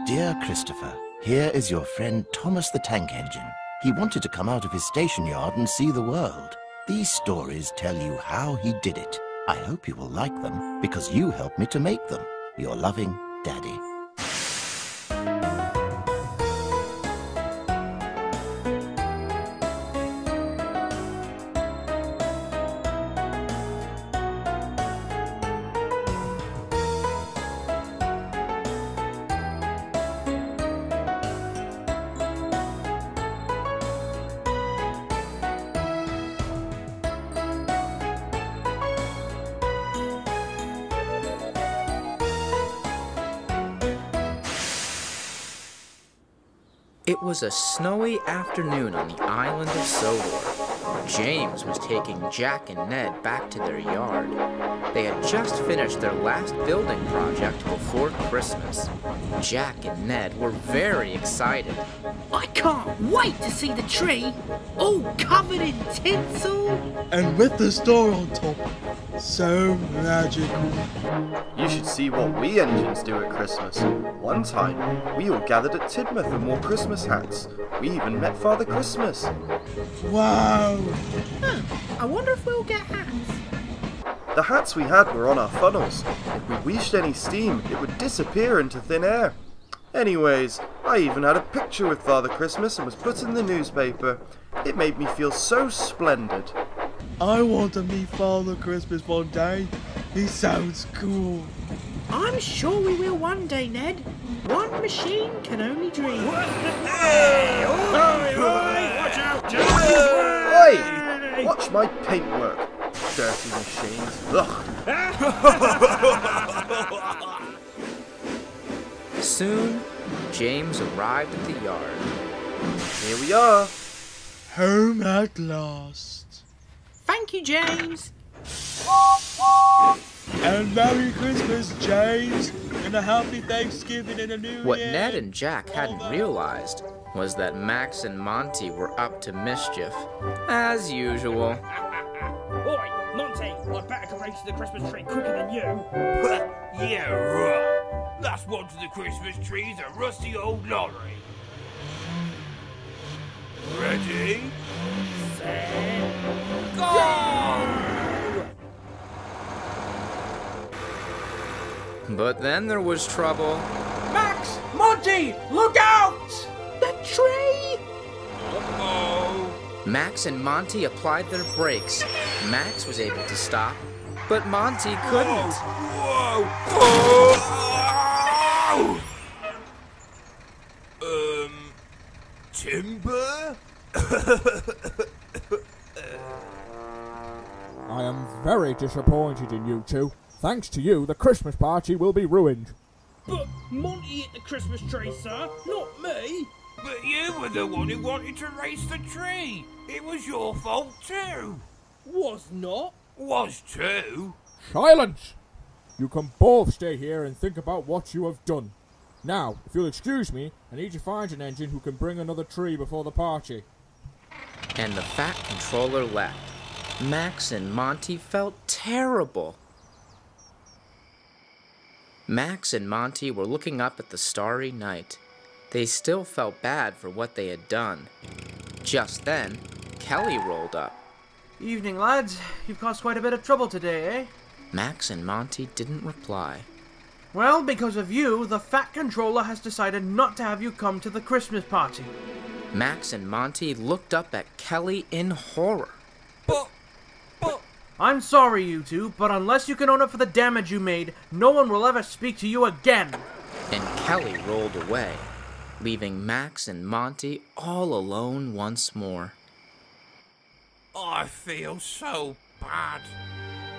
Dear Christopher, here is your friend Thomas the Tank Engine. He wanted to come out of his station yard and see the world. These stories tell you how he did it. I hope you will like them, because you helped me to make them. Your loving Daddy. It was a snowy afternoon on the island of Sodor. James was taking Jack and Ned back to their yard. They had just finished their last building project before Christmas. Jack and Ned were very excited. I can't wait to see the tree, all covered in tinsel. And with the star on top. So magical. You should see what we engines do at Christmas. One time, we all gathered at Tidmouth and wore Christmas hats. We even met Father Christmas. Wow! I wonder if we'll get hats. The hats we had were on our funnels. If we wheezed any steam, it would disappear into thin air. Anyways, I even had a picture with Father Christmas and was put in the newspaper. It made me feel so splendid. I want to meet Father Christmas one day. He sounds cool. I'm sure we will one day, Ned. One machine can only dream. Hey! Watch out, Jack! Oi! Watch my paintwork. Dirty machines. Ugh. Soon, James arrived at the yard. Here we are. Home at last. Thank you, James. And Merry Christmas, James. And a happy Thanksgiving and a new What year. Ned and Jack hadn't realized was that Max and Monty were up to mischief, as usual. Oi, Monty, I'd better go race to the Christmas tree quicker than you. Yeah, right. Last one to the Christmas tree's a rusty old lorry. Ready? Set, go! But then there was trouble. Max! Monty! Look out! The tree! Uh-oh. Max and Monty applied their brakes. Max was able to stop, but Monty couldn't. Whoa! Oh! Timber? I am very disappointed in you two. Thanks to you, the Christmas party will be ruined. But Monty hit the Christmas tree, sir, not me. But you were the one who wanted to race the tree. It was your fault too. Was not. Was too. Silence! You can both stay here and think about what you have done. Now, if you'll excuse me, I need to find an engine who can bring another tree before the party. And the Fat Controller left. Max and Monty felt terrible. Max and Monty were looking up at the starry night. They still felt bad for what they had done. Just then, Kelly rolled up. Evening, lads. You've caused quite a bit of trouble today, eh? Max and Monty didn't reply. Well, because of you, the Fat Controller has decided not to have you come to the Christmas party. Max and Monty looked up at Kelly in horror. But... I'm sorry, you two, but unless you can own up for the damage you made, no one will ever speak to you again. And Kelly rolled away, leaving Max and Monty all alone once more. I feel so bad.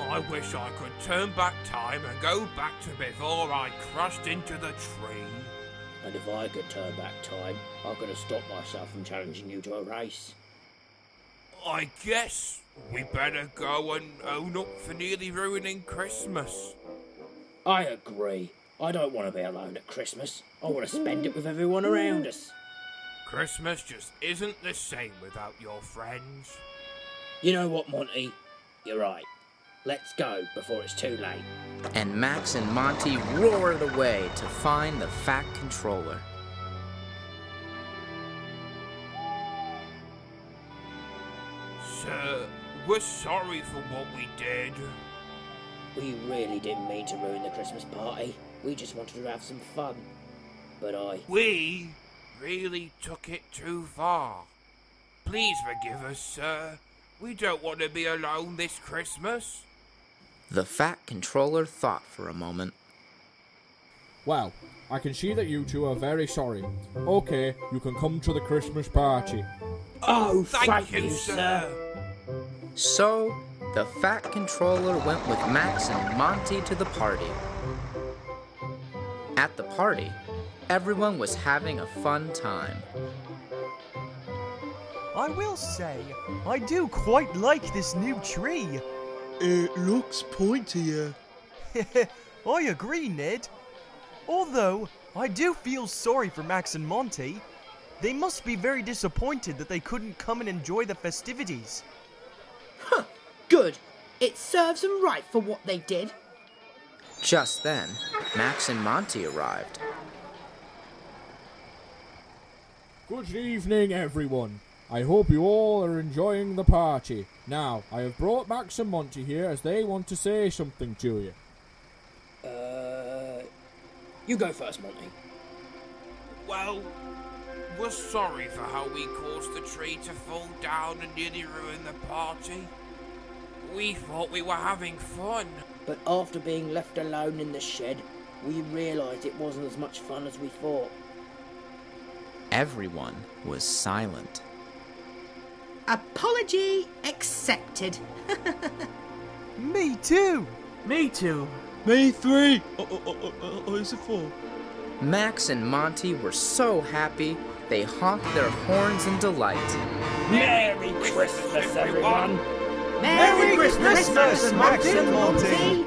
I wish I could turn back time and go back to before I crashed into the tree. And if I could turn back time, I could have stopped myself from challenging you to a race. I guess we better go and own up for nearly ruining Christmas. I agree. I don't want to be alone at Christmas. I want to spend it with everyone around us. Christmas just isn't the same without your friends. You know what, Monty? You're right. Let's go before it's too late. And Max and Monty roared away to find the Fat Controller. Sir, we're sorry for what we did. We really didn't mean to ruin the Christmas party. We just wanted to have some fun. But We really took it too far. Please forgive us, sir. We don't want to be alone this Christmas. The Fat Controller thought for a moment. Well, I can see that you two are very sorry. Okay, you can come to the Christmas party. Oh, thank you, sir. So, the Fat Controller went with Max and Monty to the party. At the party, everyone was having a fun time. I will say, I do quite like this new tree. It looks pointier. I agree, Ned. Although, I do feel sorry for Max and Monty. They must be very disappointed that they couldn't come and enjoy the festivities. Huh, good. It serves them right for what they did. Just then, Max and Monty arrived. Good evening, everyone. I hope you all are enjoying the party. Now, I have brought Max and Monty here as they want to say something to you. You go first, Monty. Well, we're sorry for how we caused the tree to fall down and nearly ruin the party. We thought we were having fun. But after being left alone in the shed, we realised it wasn't as much fun as we thought. Everyone was silent. Apology accepted. Me too. Me too. Me 3. Oh, is it 4? Max and Monty were so happy, they honked their horns in delight. Merry Christmas, everyone! Merry Christmas, Max and Monty!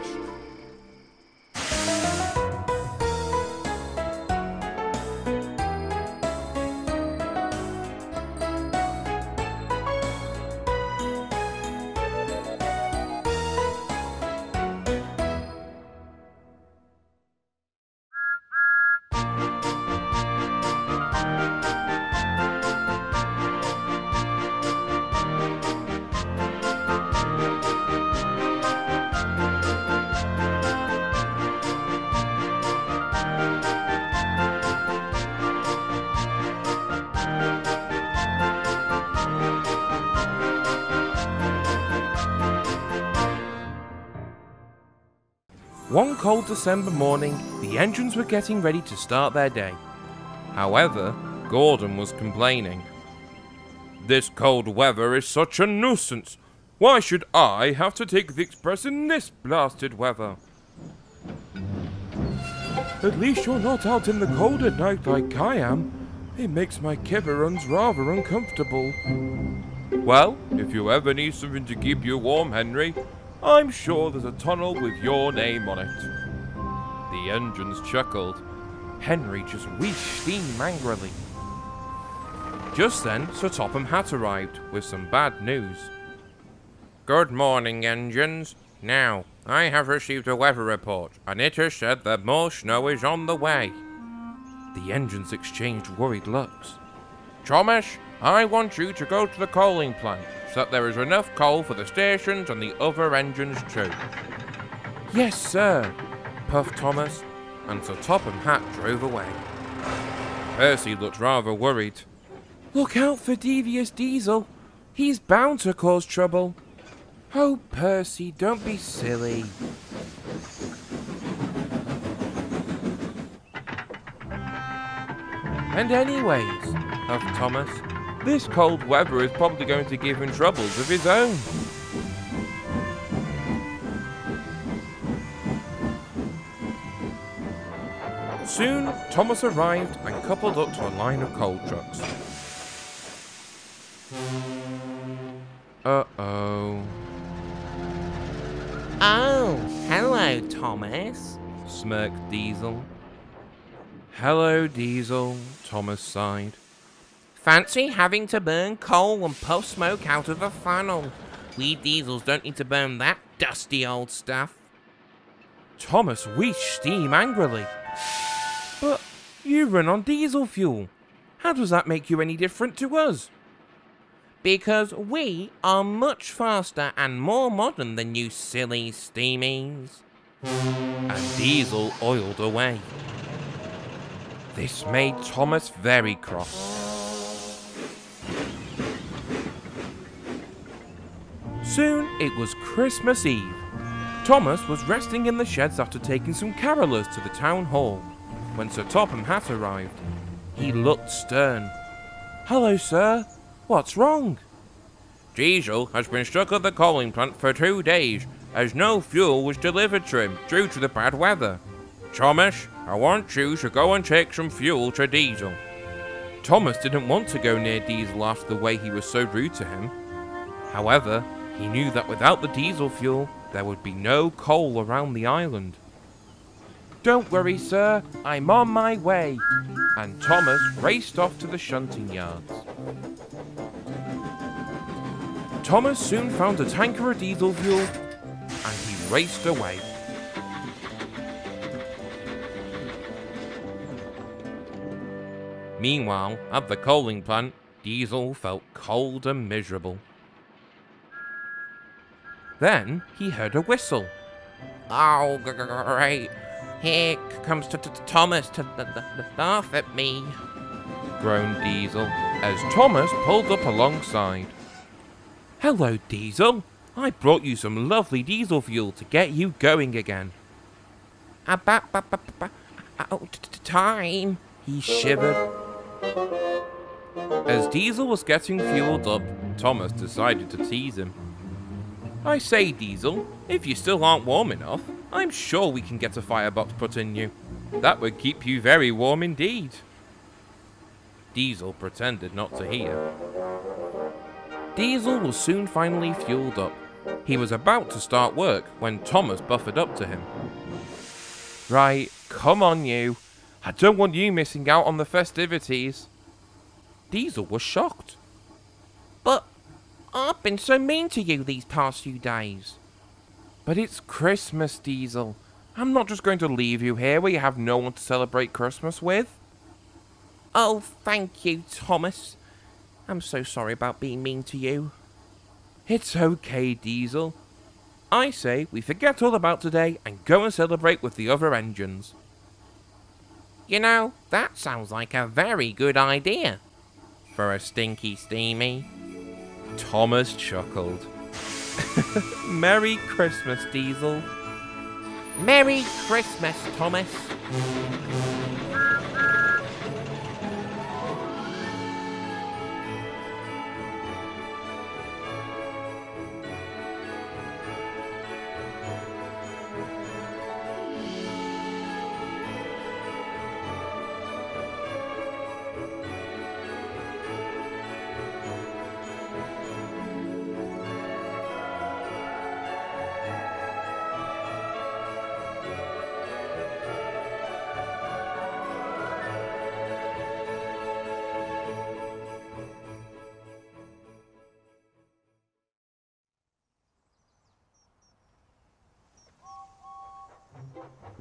One cold December morning, the engines were getting ready to start their day. However, Gordon was complaining. This cold weather is such a nuisance. Why should I have to take the express in this blasted weather? At least you're not out in the cold at night like I am. It makes my kibberons rather uncomfortable. Well, if you ever need something to keep you warm, Henry, I'm sure there's a tunnel with your name on it. The engines chuckled. Henry just wheezed steam angrily. Just then, Sir Topham Hatt arrived with some bad news. Good morning, engines. Now, I have received a weather report, and it has said that more snow is on the way. The engines exchanged worried looks. Thomas, I want you to go to the coaling plant, so that there is enough coal for the stations and the other engines too. Yes, sir, puffed Thomas, and Sir Topham Hatt drove away. Percy looked rather worried. Look out for Devious Diesel. He's bound to cause trouble. Oh, Percy, don't be silly. And anyways, huffed Thomas, this cold weather is probably going to give him troubles of his own. Soon, Thomas arrived and coupled up to a line of coal trucks. Uh-oh. Oh, hello, Thomas, smirked Diesel. Hello, Diesel, Thomas sighed. Fancy having to burn coal and puff smoke out of a funnel. We diesels don't need to burn that. dusty old stuff. Thomas wheezed steam angrily. But you run on diesel fuel. How does that make you any different to us? Because we are much faster and more modern than you silly steamies. And Diesel oiled away. This made Thomas very cross. Soon it was Christmas Eve. Thomas was resting in the sheds after taking some carolers to the town hall when Sir Topham Hatt arrived. He looked stern. "Hello, sir. What's wrong?" Diesel has been stuck at the coaling plant for 2 days as no fuel was delivered to him due to the bad weather. Thomas, I want you to go and take some fuel to Diesel. Thomas didn't want to go near Diesel after the way he was so rude to him. However, he knew that without the diesel fuel, there would be no coal around the island. "Don't worry, sir. I'm on my way." And Thomas raced off to the shunting yards. Thomas soon found a tanker of diesel fuel, and he raced away. Meanwhile, at the coaling plant, Diesel felt cold and miserable. Then he heard a whistle. Oh, great. Here comes Thomas to laugh at me, groaned Diesel, as Thomas pulled up alongside. "Hello, Diesel. I brought you some lovely diesel fuel to get you going again." About time, he shivered. As Diesel was getting fueled up, Thomas decided to tease him. "I say, Diesel, if you still aren't warm enough, I'm sure we can get a firebox put in you. That would keep you very warm indeed." Diesel pretended not to hear. Diesel was soon finally fueled up. He was about to start work when Thomas buffered up to him. "Right, come on you. I don't want you missing out on the festivities." Diesel was shocked. "But I've been so mean to you these past few days." "But it's Christmas, Diesel. I'm not just going to leave you here where you have no one to celebrate Christmas with." "Oh, thank you, Thomas. I'm so sorry about being mean to you." "It's okay, Diesel. I say we forget all about today and go and celebrate with the other engines." You know, that sounds like a very good idea. For a stinky steamy. Thomas chuckled. "Merry Christmas, Diesel." "Merry Christmas, Thomas."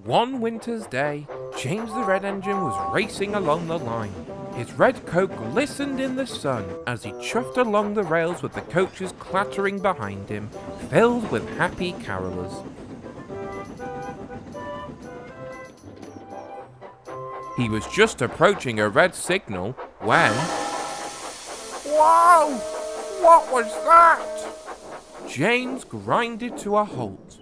One winter's day, James the Red Engine was racing along the line. His red coat glistened in the sun as he chuffed along the rails with the coaches clattering behind him, filled with happy carolers. He was just approaching a red signal when... Whoa! What was that? James grinded to a halt.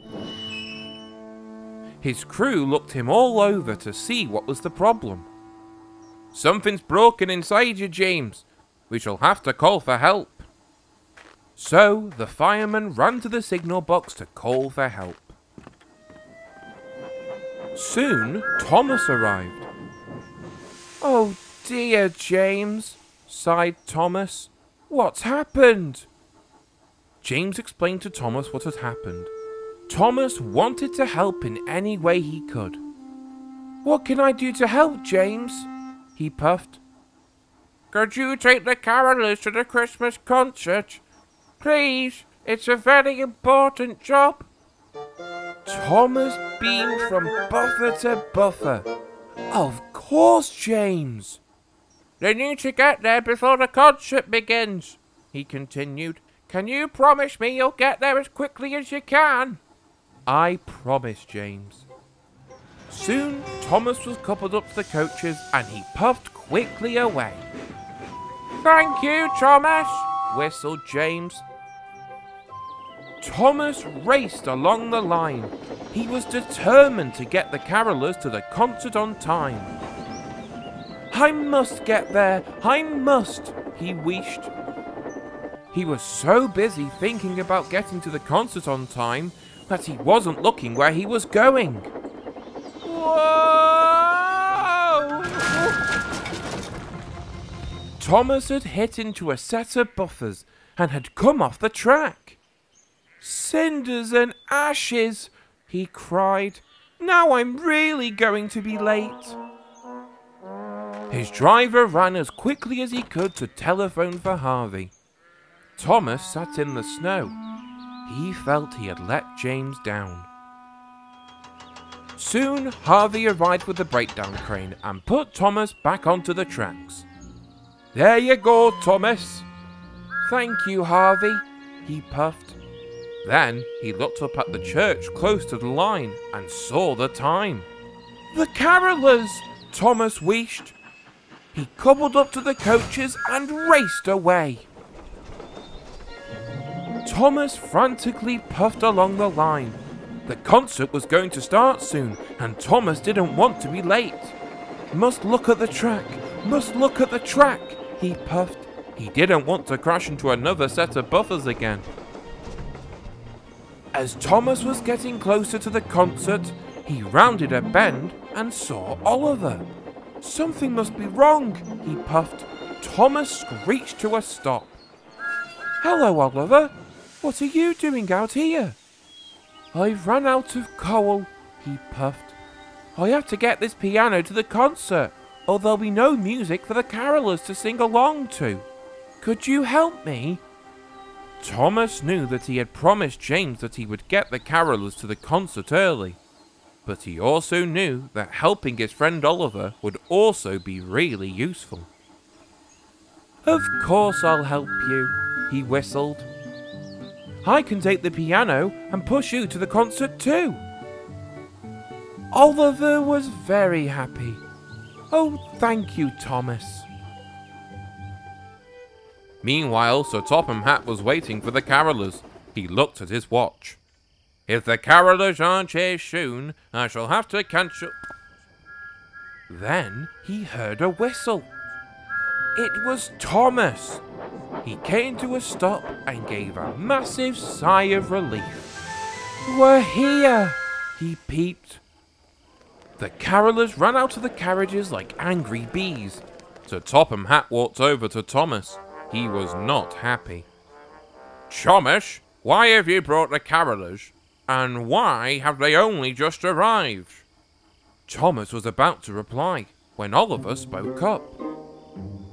His crew looked him all over to see what was the problem. "Something's broken inside you, James. We shall have to call for help." So the fireman ran to the signal box to call for help. Soon, Thomas arrived. "Oh dear, James," sighed Thomas. "What's happened?" James explained to Thomas what had happened. Thomas wanted to help in any way he could. "What can I do to help, James?" he puffed. "Could you take the carolers to the Christmas concert? Please, it's a very important job." Thomas beamed from buffer to buffer. Of course, James. They need to get there before the concert begins, he continued. Can you promise me you'll get there as quickly as you can? I promise, James. Soon, Thomas was coupled up to the coaches and he puffed quickly away. Thank you, Thomas, whistled James. Thomas raced along the line. He was determined to get the carolers to the concert on time. I must get there, I must, he wished. He was so busy thinking about getting to the concert on time that he wasn't looking where he was going. Whoa! Thomas had hit into a set of buffers and had come off the track. Cinders and ashes, he cried. Now I'm really going to be late. His driver ran as quickly as he could to telephone for Harvey. Thomas sat in the snow. He felt he had let James down. Soon, Harvey arrived with the breakdown crane and put Thomas back onto the tracks. There you go, Thomas. Thank you, Harvey, he puffed. Then he looked up at the church close to the line and saw the time. The carolers, Thomas wished. He coupled up to the coaches and raced away. Thomas frantically puffed along the line. The concert was going to start soon, and Thomas didn't want to be late. Must look at the track, must look at the track, he puffed. He didn't want to crash into another set of buffers again. As Thomas was getting closer to the concert, he rounded a bend and saw Oliver. Something must be wrong, he puffed. Thomas screeched to a stop. Hello, Oliver. What are you doing out here? I've run out of coal, he puffed. I have to get this piano to the concert, or there'll be no music for the carolers to sing along to. Could you help me? Thomas knew that he had promised James that he would get the carolers to the concert early, but he also knew that helping his friend Oliver would also be really useful. Of course I'll help you, he whistled. I can take the piano and push you to the concert too. Oliver was very happy. Oh, thank you, Thomas. Meanwhile, Sir Topham Hatt was waiting for the carolers. He looked at his watch. If the carolers aren't here soon, I shall have to cancel. Then he heard a whistle. It was Thomas. He came to a stop and gave a massive sigh of relief. We're here, he peeped. The carolers ran out of the carriages like angry bees. Sir Topham Hatt walked over to Thomas. He was not happy. Thomas, why have you brought the carolers? And why have they only just arrived? Thomas was about to reply when Oliver spoke up.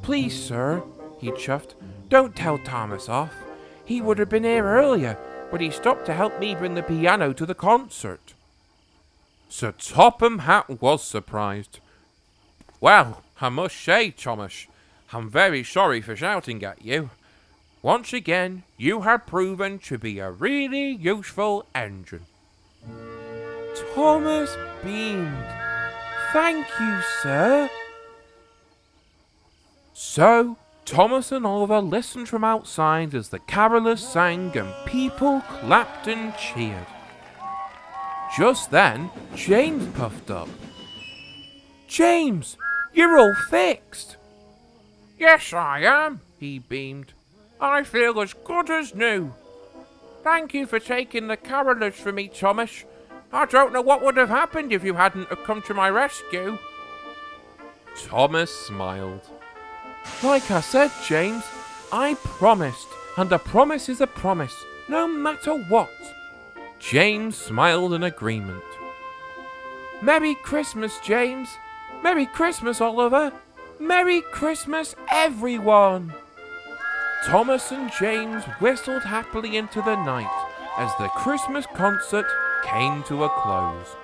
Please, sir, he chuffed, don't tell Thomas off. He would have been here earlier, but he stopped to help me bring the piano to the concert. Sir Topham Hatt was surprised. Well, I must say, Thomas, I'm very sorry for shouting at you. Once again, you have proven to be a really useful engine. Thomas beamed. Thank you, sir. So, Thomas and Oliver listened from outside as the carolers sang and people clapped and cheered. Just then, James puffed up. James, you're all fixed. Yes, I am, he beamed. I feel as good as new. Thank you for taking the carolers for me, Thomas. I don't know what would have happened if you hadn't have come to my rescue. Thomas smiled. Like I said, James, I promised, and a promise is a promise, no matter what. James smiled in agreement. Merry Christmas, James. Merry Christmas, Oliver. Merry Christmas, everyone. Thomas and James whistled happily into the night as the Christmas concert came to a close.